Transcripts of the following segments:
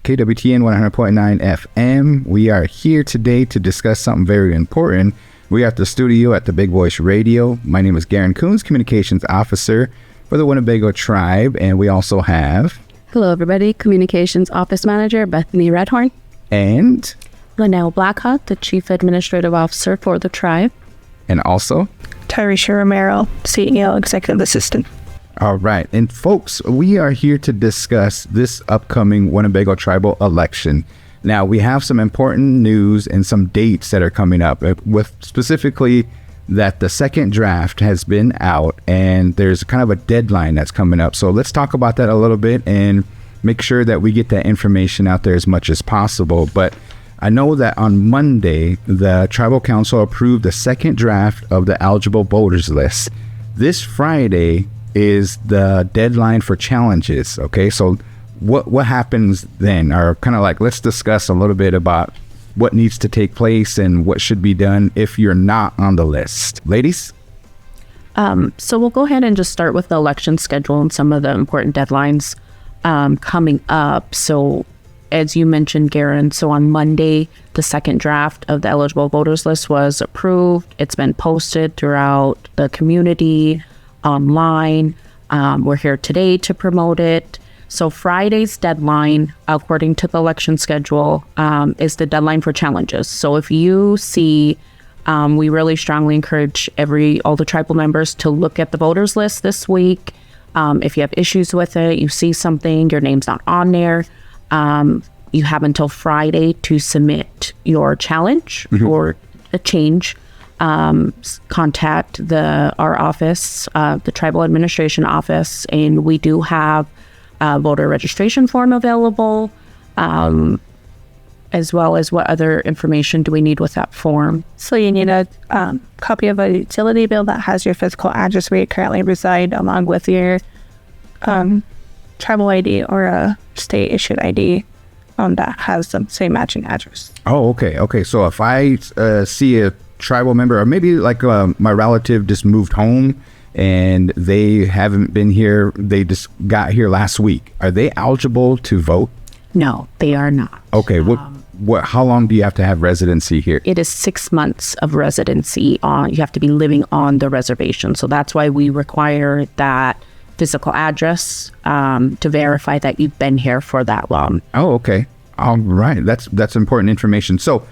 KWTN 100.9 FM. We are here today to discuss something very important. We are at the studio at the Big Voice Radio. My name is Garan Coons, Communications Officer for the Winnebago Tribe, and we also have... Hello, everybody. Communications Office Manager Bethani Redhorn. And... Lynelle Blackhawk, the Chief Administrative Officer for the Tribe. And also... Tyresha Romero, CEO, Executive Assistant. All right. And folks, we are here to discuss this upcoming Winnebago Tribal election. Now, we have some important news and some dates that are coming up, with specifically that the second draft has been out and there's kind of a deadline that's coming up. So let's talk about that a little bit and make sure that we get that information out there as much as possible. But I know that on Monday, the Tribal Council approved the second draft of the eligible voters list. This Friday is the deadline for challenges. Okay, so what happens then? Or kind of like, let's discuss a little bit about what needs to take place and what should be done if you're not on the list. Ladies? So we'll go ahead and just start with the election schedule and some of the important deadlines coming up. So as you mentioned, Garan, so on Monday, the second draft of the eligible voters list was approved. It's been posted throughout the community, online. We're here today to promote it. So Friday's deadline, according to the election schedule, is the deadline for challenges. So if you see, we really strongly encourage all the tribal members to look at the voters list this week. If you have issues with it, you see something, your name's not on there, you have until Friday to submit your challenge or a change. Contact our office, the Tribal Administration Office, and we do have a voter registration form available, as well as what other information do we need with that form. So you need a copy of a utility bill that has your physical address where you currently reside, along with your tribal ID or a state-issued ID that has the same matching address. Oh, okay. So if I see a tribal member, or maybe like my relative just moved home and they haven't been here, they just got here last week, are they eligible to vote? No, they are not. Okay, how long do you have to have residency here? It is 6 months of residency. You have to be living on the reservation. So that's why we require that physical address to verify that you've been here for that long. Oh, okay. All right. That's important information. So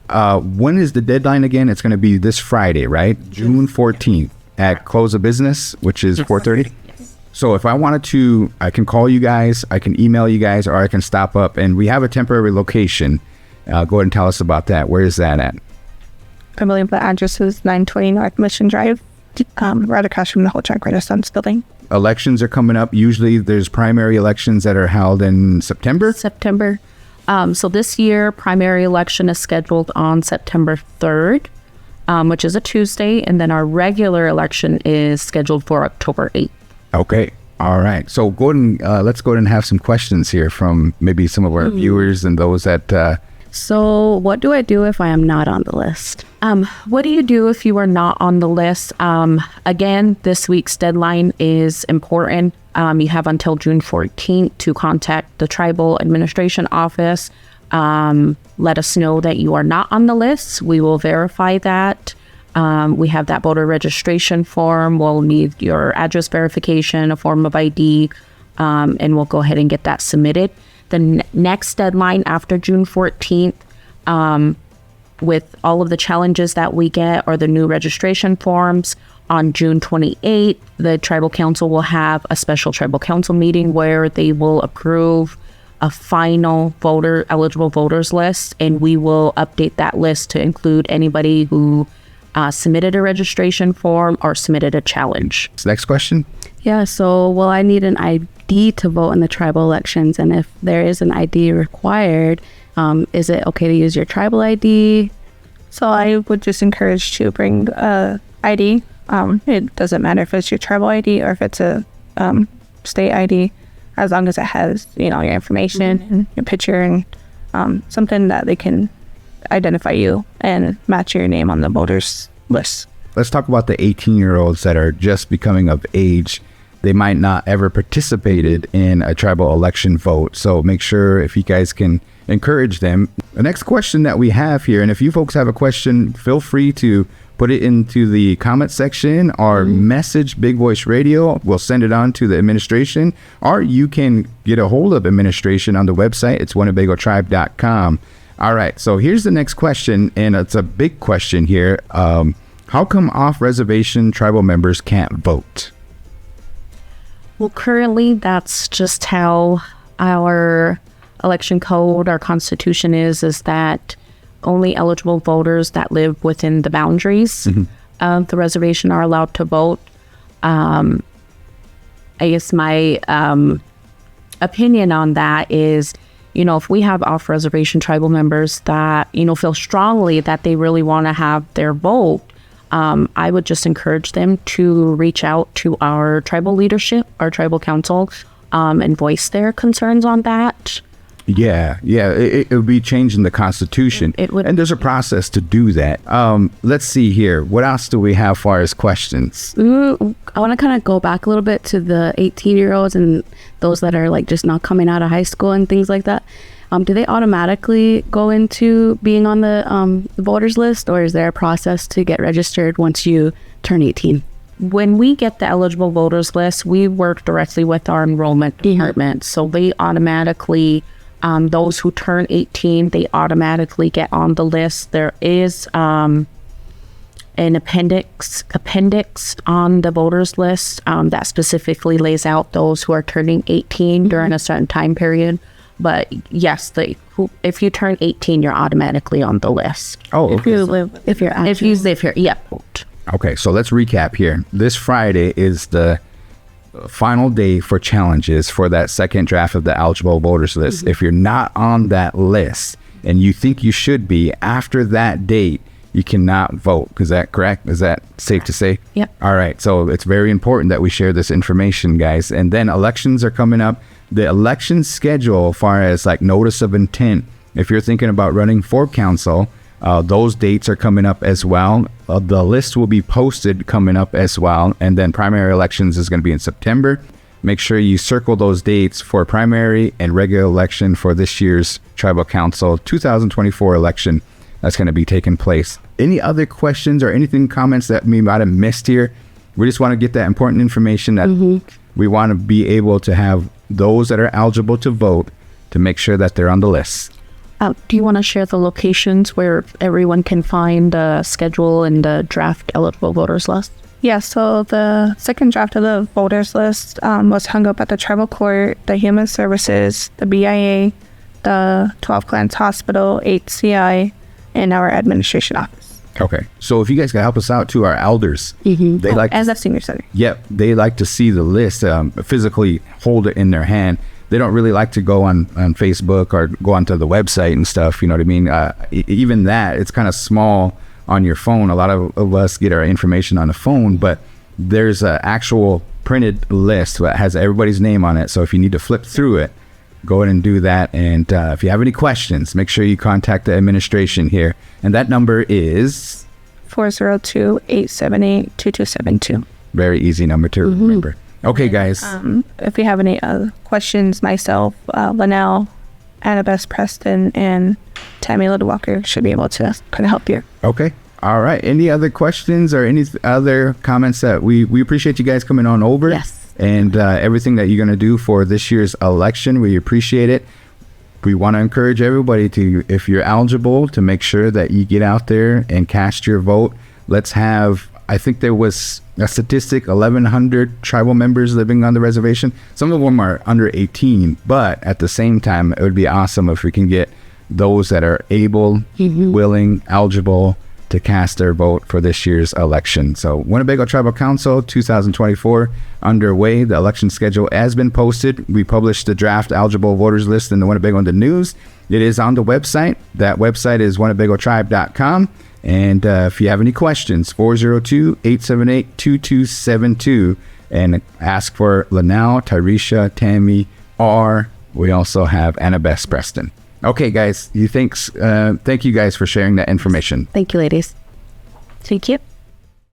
when is the deadline again? It's going to be this Friday, right? June 14th at close of business, which is 4:30. Yes. So if I wanted to, I can call you guys, I can email you guys, or I can stop up. And we have a temporary location. Go ahead and tell us about that. Where is that at? I believe the address is 920 North Mission Drive, right across from the Whole Track Renaissance building. Elections are coming up. Usually there's primary elections that are held in September. So this year, primary election is scheduled on September 3rd, which is a Tuesday. And then our regular election is scheduled for October 8th. Okay. All right. So let's go ahead and have some questions here from maybe some of our viewers and those that... So what do I do if I am not on the list? What do you do if you are not on the list? Again, this week's deadline is important. You have until June 14th to contact the Tribal Administration Office. Let us know that you are not on the list. We will verify that. We have that voter registration form. We'll need your address verification, a form of ID, and we'll go ahead and get that submitted. The next deadline after June 14th, with all of the challenges that we get, or the new registration forms, on June 28th, the Tribal Council will have a special Tribal Council meeting where they will approve a final eligible voters list, and we will update that list to include anybody who submitted a registration form or submitted a challenge. Next question. Yeah, so will I need an ID to vote in the tribal elections? And if there is an ID required, is it okay to use your tribal ID? So I would just encourage to bring ID. It doesn't matter if it's your tribal ID or if it's a state ID, as long as it has, your information and your picture and something that they can identify you and match your name on the voters list. Let's talk about the 18-year-olds that are just becoming of age. they might not ever participated in a tribal election vote. So make sure if you guys can encourage them. The next question that we have here, and if you folks have a question, feel free to put it into the comment section or message Big Voice Radio. We'll send it on to the administration, or you can get a hold of administration on the website. It's winnebagotribe.com. All right, so here's the next question, and it's a big question here. How come off-reservation tribal members can't vote? Well, currently, that's just how our election code, our constitution is that only eligible voters that live within the boundaries of the reservation are allowed to vote. I guess my opinion on that is, if we have off-reservation tribal members that, feel strongly that they really want to have their vote, I would just encourage them to reach out to our tribal leadership, our tribal council, and voice their concerns on that. Yeah, it would be changing the Constitution. It would, and there's a process to do that. Let's see here. What else do we have as far as questions? I want to kind of go back a little bit to the 18-year-olds and those that are like just not coming out of high school and things like that. Do they automatically go into being on the voters list, or is there a process to get registered once you turn 18? When we get the eligible voters list, we work directly with our enrollment department. So they automatically, those who turn 18, they automatically get on the list. There is an appendix on the voters list that specifically lays out those who are turning 18 during a certain time period. But yes, if you turn 18, you're automatically on the list. Oh, okay. If you live here, yeah. Okay, so let's recap here. This Friday is the final day for challenges for that second draft of the eligible voters list. If you're not on that list and you think you should be, after that date, you cannot vote. Is that correct? Is that safe to say? Yep. All right, so it's very important that we share this information, guys. And then elections are coming up. The election schedule, as far as like notice of intent, if you're thinking about running for council, those dates are coming up as well. The list will be posted coming up as well. And then primary elections is going to be in September. Make sure you circle those dates for primary and regular election for this year's Tribal Council 2024 election that's going to be taking place. Any other questions or anything, comments that we might have missed here? We just want to get that important information that we want to be able to have those that are eligible to vote to make sure that they're on the list. Do you want to share the locations where everyone can find the schedule and the draft eligible voters list? Yeah, so the second draft of the voters list was hung up at the Tribal Court, the Human Services, the BIA, the 12 Clans Hospital, HCI, and our administration office. Okay, so if you guys can help us out to our elders, they like and the senior center. Yep, they like to see the list, physically hold it in their hand. They don't really like to go on Facebook or go onto the website and stuff. You know what I mean? Even that, it's kind of small on your phone. A lot of us get our information on the phone, but there's an actual printed list that has everybody's name on it. So if you need to flip through it, go ahead and do that. And if you have any questions, make sure you contact the administration here. And that number is 402-878-2272. Very easy number to remember. Okay, guys. If you have any questions, myself, Lynelle, Annabeth Preston, and Tammy Little Walker should be able to kind of help you. Okay. All right. Any other questions or any other comments that we appreciate you guys coming on over? Yes. And everything that you're going to do for this year's election, we appreciate it. We want to encourage everybody to, if you're eligible, to make sure that you get out there and cast your vote. Let's have, I think there was a statistic, 1,100 tribal members living on the reservation. Some of them are under 18, but at the same time, it would be awesome if we can get those that are able, willing, eligible to cast their vote for this year's election. So Winnebago Tribal Council 2024 underway. The election schedule has been posted. We published the draft eligible voters list in the Winnebago in the News. It is on the website. That website is winnebagotribe.com. And if you have any questions, 402-878-2272, and ask for Lynelle, Tyresha, Tammy, or we also have Annabeth Preston. Okay, guys, thank you guys for sharing that information. Thank you, ladies. Thank you.